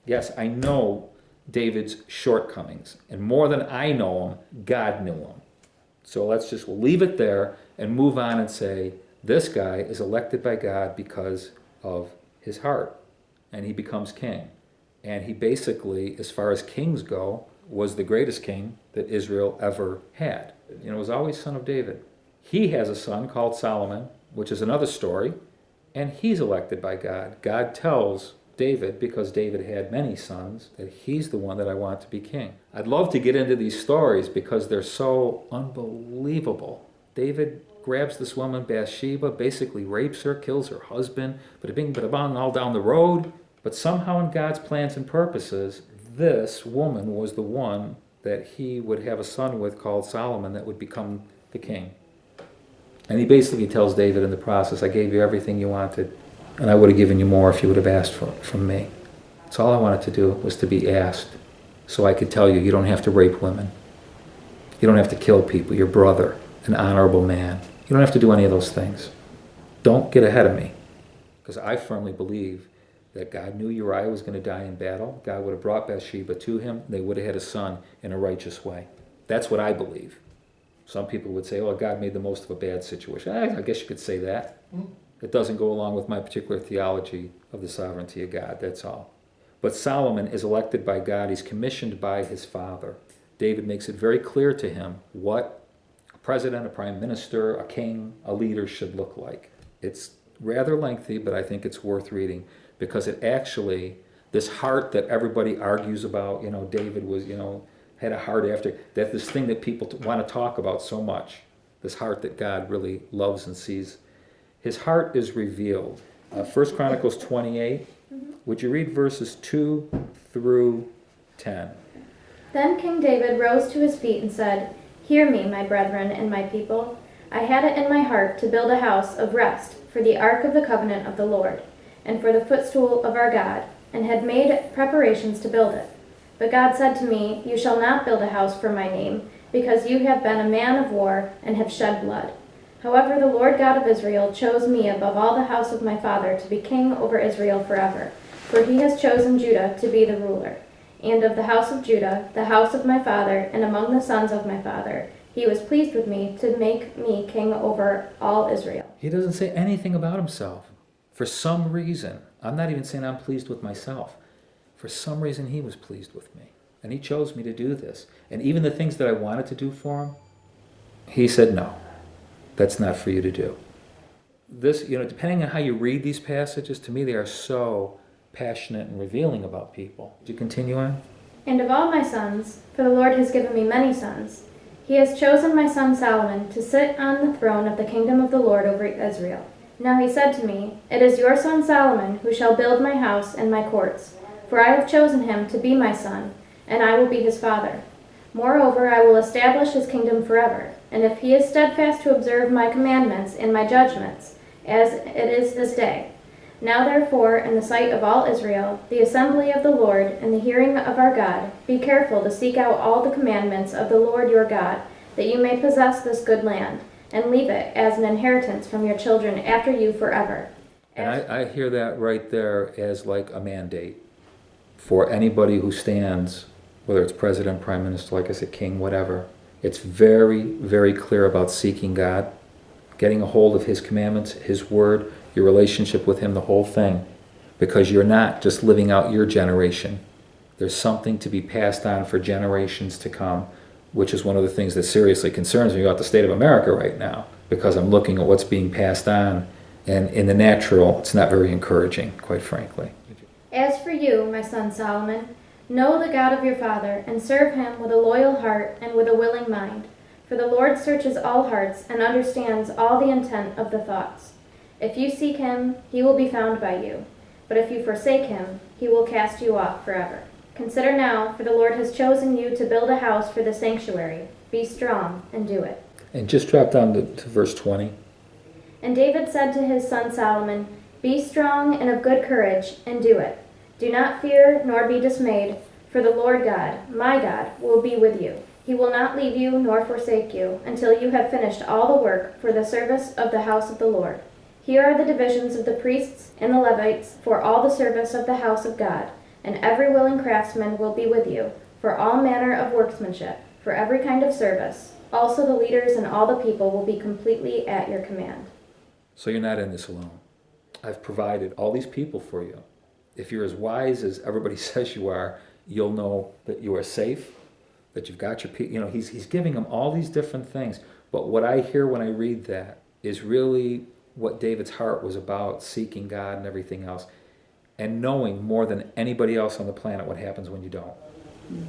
Yes, I know David's shortcomings, and more than I know him, God knew him. So we'll leave it there and move on and say, this guy is elected by God because of his heart, and he becomes king. And he basically, as far as kings go, was the greatest king that Israel ever had. It was always son of David. He has a son called Solomon, which is another story, and he's elected by God. God tells David, because David had many sons, that he's the one that I want to be king. I'd love to get into these stories because they're so unbelievable. David grabs this woman, Bathsheba, basically rapes her, kills her husband, bada-bing, all down the road. But somehow in God's plans and purposes, this woman was the one that he would have a son with called Solomon that would become the king. And he basically tells David in the process, I gave you everything you wanted, and I would have given you more if you would have asked from me. That's all I wanted to do, was to be asked. So I could tell you, you don't have to rape women. You don't have to kill people, your brother, an honorable man. You don't have to do any of those things. Don't get ahead of me. Because I firmly believe that God knew Uriah was going to die in battle. God would have brought Bathsheba to him. They would have had a son in a righteous way. That's what I believe. Some people would say, oh, God made the most of a bad situation. I guess you could say that. It doesn't go along with my particular theology of the sovereignty of God, that's all. But Solomon is elected by God. He's commissioned by his father. David makes it very clear to him what a president, a prime minister, a king, a leader should look like. It's rather lengthy, but I think it's worth reading because it actually, this heart that everybody argues about, David was, had a heart after, that this thing that people want to talk about so much, this heart that God really loves and sees. His heart is revealed. 1 Chronicles 28, would you read verses 2 through 10? Then King David rose to his feet and said, Hear me, my brethren and my people. I had it in my heart to build a house of rest for the ark of the covenant of the Lord, and for the footstool of our God, and had made preparations to build it. But God said to me, You shall not build a house for my name, because you have been a man of war and have shed blood. However, the Lord God of Israel chose me above all the house of my father to be king over Israel forever, for he has chosen Judah to be the ruler. And of the house of Judah, the house of my father, and among the sons of my father, he was pleased with me to make me king over all Israel. He doesn't say anything about himself. For some reason, I'm not even saying I'm pleased with myself. For some reason, he was pleased with me. And he chose me to do this. And even the things that I wanted to do for him, he said, no, that's not for you to do. This, depending on how you read these passages, to me they are so passionate and revealing about people. Would you continue on? And of all my sons, for the Lord has given me many sons, he has chosen my son Solomon to sit on the throne of the kingdom of the Lord over Israel. Now he said to me, It is your son Solomon who shall build my house and my courts, for I have chosen him to be my son, and I will be his father. Moreover, I will establish his kingdom forever, and if he is steadfast to observe my commandments and my judgments, as it is this day. Now therefore, in the sight of all Israel, the assembly of the Lord, and the hearing of our God, be careful to seek out all the commandments of the Lord your God, that you may possess this good land, and leave it as an inheritance from your children after you forever. And I hear that right there as like a mandate for anybody who stands, whether it's president, prime minister, like I said, king, whatever. It's very, very clear about seeking God, getting a hold of his commandments, his word, your relationship with him, the whole thing. Because you're not just living out your generation. There's something to be passed on for generations to come, which is one of the things that seriously concerns me about the state of America right now, because I'm looking at what's being passed on, and in the natural, it's not very encouraging, quite frankly. As for you, my son Solomon, know the God of your father, and serve him with a loyal heart and with a willing mind. For the Lord searches all hearts and understands all the intent of the thoughts. If you seek him, he will be found by you. But if you forsake him, he will cast you off forever. Consider now, for the Lord has chosen you to build a house for the sanctuary. Be strong and do it. And just drop down to verse 20. And David said to his son Solomon, Be strong and of good courage, and do it. Do not fear nor be dismayed, for the Lord God, my God, will be with you. He will not leave you nor forsake you until you have finished all the work for the service of the house of the Lord. Here are the divisions of the priests and the Levites for all the service of the house of God, and every willing craftsman will be with you, for all manner of workmanship, for every kind of service. Also the leaders and all the people will be completely at your command. So you're not in this alone. I've provided all these people for you. If you're as wise as everybody says you are, you'll know that you are safe, that you've got your people. He's giving them all these different things. But what I hear when I read that is really what David's heart was about, seeking God and everything else, and knowing more than anybody else on the planet what happens when you don't.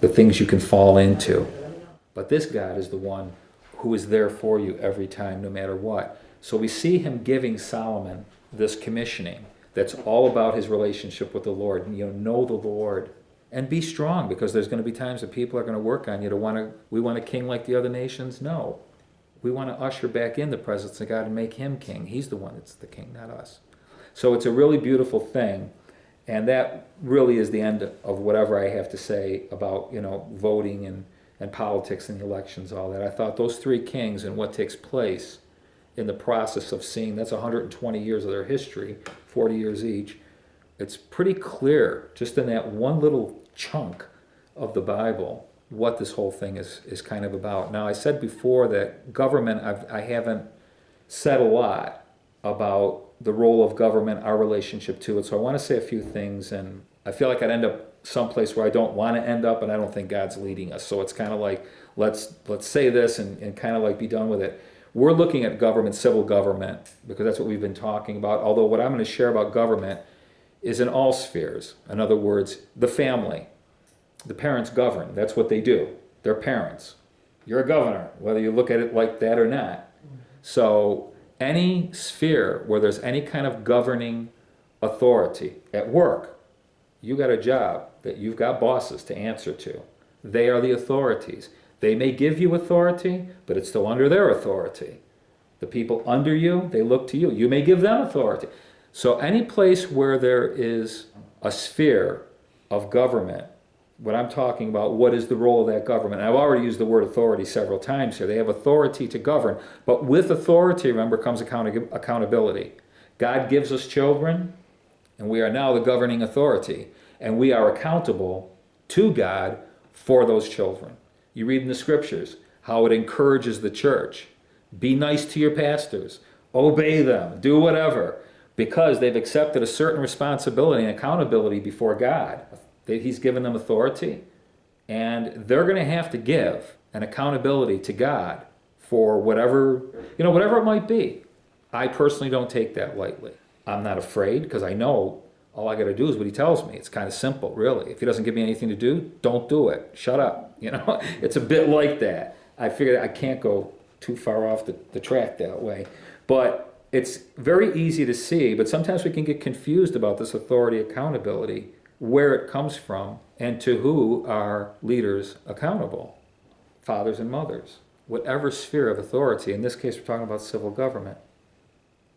The things you can fall into. But this God is the one who is there for you every time, no matter what. So we see him giving Solomon this commissioning that's all about his relationship with the Lord. Know the Lord and be strong, because there's going to be times that people are going to work on you we want a king like the other nations. No. We want to usher back in the presence of God and make him king. He's the one that's the king, not us. So it's a really beautiful thing. And that really is the end of whatever I have to say about, voting and politics and elections, all that. I thought those three kings and what takes place in the process of seeing, that's 120 years of their history, 40 years each. It's pretty clear, just in that one little chunk of the Bible, what this whole thing is kind of about. Now, I said before that government, I haven't said a lot about the role of government, our relationship to it. So I want to say a few things, and I feel like I'd end up someplace where I don't want to end up, and I don't think God's leading us. So it's kind of like, let's say this and kind of like be done with it. We're looking at government, civil government, because that's what we've been talking about. Although what I'm going to share about government is in all spheres. In other words, the family. The parents govern. That's what they do. They're parents. You're a governor, whether you look at it like that or not. So any sphere where there's any kind of governing authority, at work, you got a job that you've got bosses to answer to. They are the authorities. They may give you authority, but it's still under their authority. The people under you, they look to you. You may give them authority. So any place where there is a sphere of government, what I'm talking about, what is the role of that government? And I've already used the word authority several times here. They have authority to govern. But with authority, remember, comes accountability. God gives us children, and we are now the governing authority. And we are accountable to God for those children. You read in the scriptures how it encourages the church. Be nice to your pastors. Obey them. Do whatever. Because they've accepted a certain responsibility and accountability before God. He's given them authority, and they're going to have to give an accountability to God for whatever it might be. I personally don't take that lightly. I'm not afraid, because I know all I got to do is what he tells me. It's kind of simple, really. If he doesn't give me anything to do, don't do it. Shut up. It's a bit like that. I figured I can't go too far off the track that way. But it's very easy to see, but sometimes we can get confused about this authority accountability, where it comes from, and to who are leaders accountable, fathers and mothers, whatever sphere of authority. In this case, we're talking about civil government.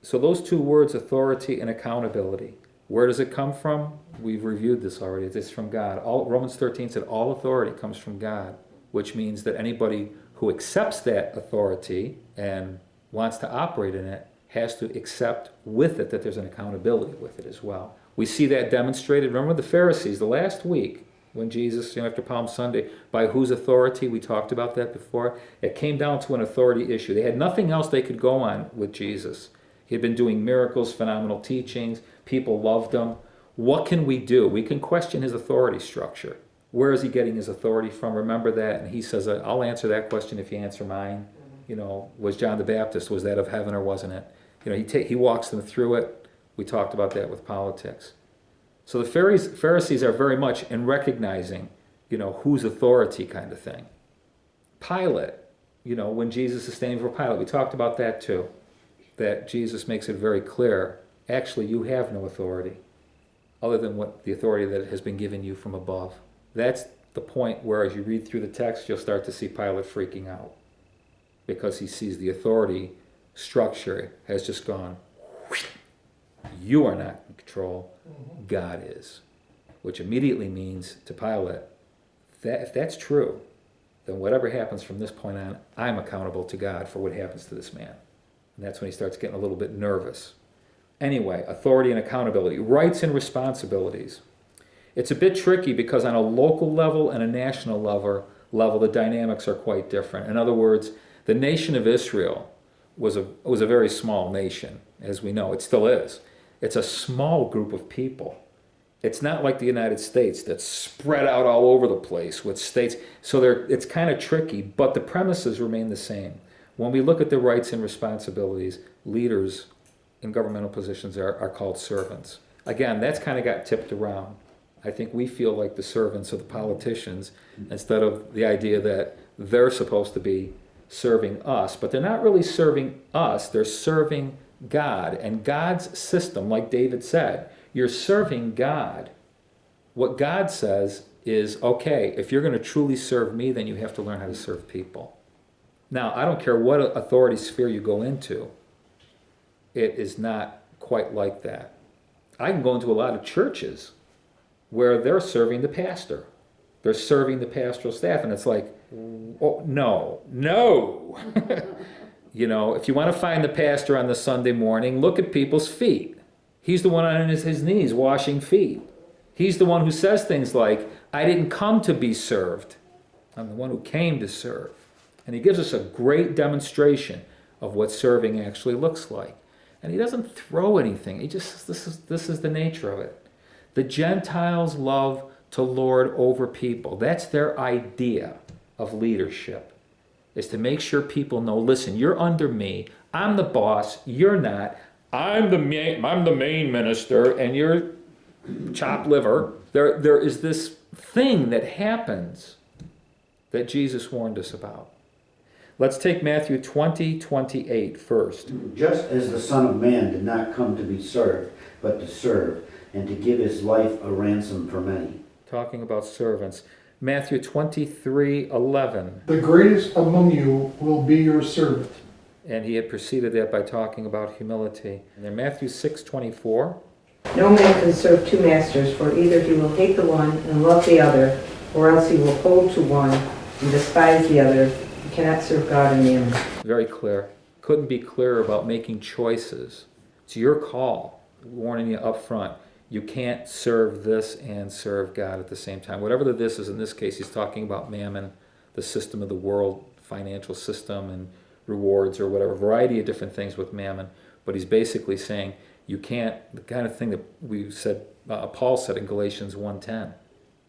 So those two words, authority and accountability, where does it come from? We've reviewed this already. It's from God. Romans 13 said all authority comes from God, which means that anybody who accepts that authority and wants to operate in it has to accept with it that there's an accountability with it as well. We see that demonstrated. Remember the Pharisees, the last week, when Jesus, after Palm Sunday, by whose authority, we talked about that before, it came down to an authority issue. They had nothing else they could go on with Jesus. He had been doing miracles, phenomenal teachings. People loved him. What can we do? We can question his authority structure. Where is he getting his authority from? Remember that. And he says, I'll answer that question if you answer mine. Was John the Baptist, was that of heaven or wasn't it? He walks them through it. We talked about that with politics. So the Pharisees are very much in recognizing, whose authority kind of thing. Pilate, when Jesus is standing for Pilate, we talked about that too. That Jesus makes it very clear, actually you have no authority other than what the authority that has been given you from above. That's the point where as you read through the text, you'll start to see Pilate freaking out because he sees the authority structure has just gone. You are not in control. God is. Which immediately means to Pilate, that if that's true, then whatever happens from this point on, I'm accountable to God for what happens to this man. And that's when he starts getting a little bit nervous. Anyway, authority and accountability, rights and responsibilities. It's a bit tricky because on a local level and a national level, the dynamics are quite different. In other words, the nation of Israel was a very small nation, as we know. It still is. It's a small group of people. It's not like the United States that's spread out all over the place with states. So it's kind of tricky, but the premises remain the same. When we look at the rights and responsibilities, leaders in governmental positions are called servants. Again, that's kind of got tipped around. I think we feel like the servants of the politicians instead of the idea that they're supposed to be serving us, but they're not really serving us, they're serving God. And God's system, like David said, you're serving God. What God says is, okay, if you're going to truly serve me, then you have to learn how to serve people. Now, I don't care what authority sphere you go into, it is not quite like that. I can go into a lot of churches where they're serving the pastor. They're serving the pastoral staff, and it's like, oh, no. You know, if you want to find the pastor on the Sunday morning, look at people's feet. He's the one on his knees washing feet. He's the one who says things like, I didn't come to be served. I'm the one who came to serve. And he gives us a great demonstration of what serving actually looks like. And he doesn't throw anything. He just says, this is the nature of it. The Gentiles love to lord over people. That's their idea of leadership, is to make sure people know, listen, you're under me. I'm the boss. You're not. I'm the main minister, and you're chopped liver. There is this thing that happens that Jesus warned us about. Let's take Matthew 20:28 first. Just as the Son of Man did not come to be served, but to serve, and to give his life a ransom for many. Talking about servants. Matthew 23:11. The greatest among you will be your servant. And he had preceded that by talking about humility. And then Matthew 6:24. No man can serve two masters, for either he will hate the one and love the other, or else he will hold to one and despise the other. You cannot serve God and mammon. Very clear. Couldn't be clearer about making choices. It's your call. Warning you up front. You can't serve this and serve God at the same time. Whatever the this is, in this case, he's talking about mammon, the system of the world, financial system, and rewards or whatever, variety of different things with mammon. But he's basically saying you can't, the kind of thing that we said, Paul said in Galatians 1:10,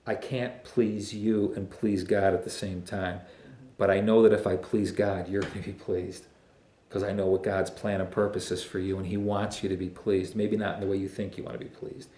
I can't please you and please God at the same time. But I know that if I please God, you're going to be pleased. Because I know what God's plan and purpose is for you, and he wants you to be pleased. Maybe not in the way you think you want to be pleased,